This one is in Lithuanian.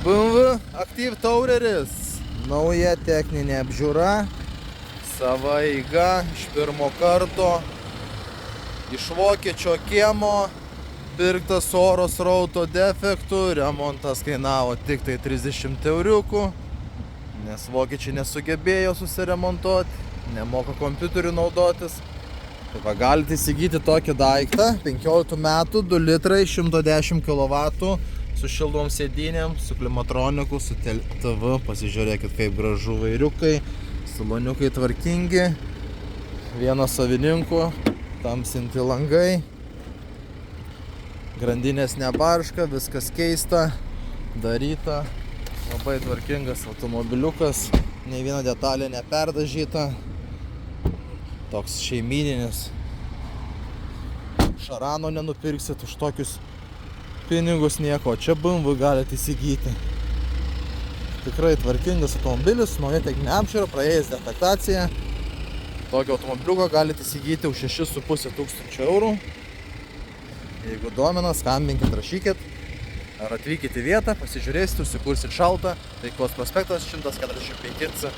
BMW Active Toureris. Nauja techninė apžiūra. Sava eiga iš pirmo karto. Iš vokiečio kiemo. Pirktas oro srauto defektų. Remontas kainavo tik tai 30 euriukų. Nes vokiečiai nesugebėjo susiremontuoti. Nemoka kompiuterių naudotis. Tai va, galite įsigyti tokį daiktą. 15 metų, 2 litrai, 110 kW. Su šildomom sėdynėm, su klimatroniku, su TV. Pasižiūrėkit, kaip gražu vairiukai. Saloniukai tvarkingi. Vienas savininkų. Tamsinti langai. Grandinės nebarška, viskas keista. Daryta. Labai tvarkingas automobiliukas. Nei viena detalė neperdažyta. Toks šeimyninis. Šarano nenupirksit už tokius pinigus nieko. Čia BMW galite įsigyti. Tikrai tvarkingas automobilis, nauja techninė apžiūra, praėjęs defektaciją. Tokio automobiliuko galite įsigyti už 6,5 tūkstančio eurų. Jeigu domina, skambinkit, rašykit. Ar atvykit į vietą, pasižiūrėsit, užsikursit šaltą. Taikos prospektas 145C.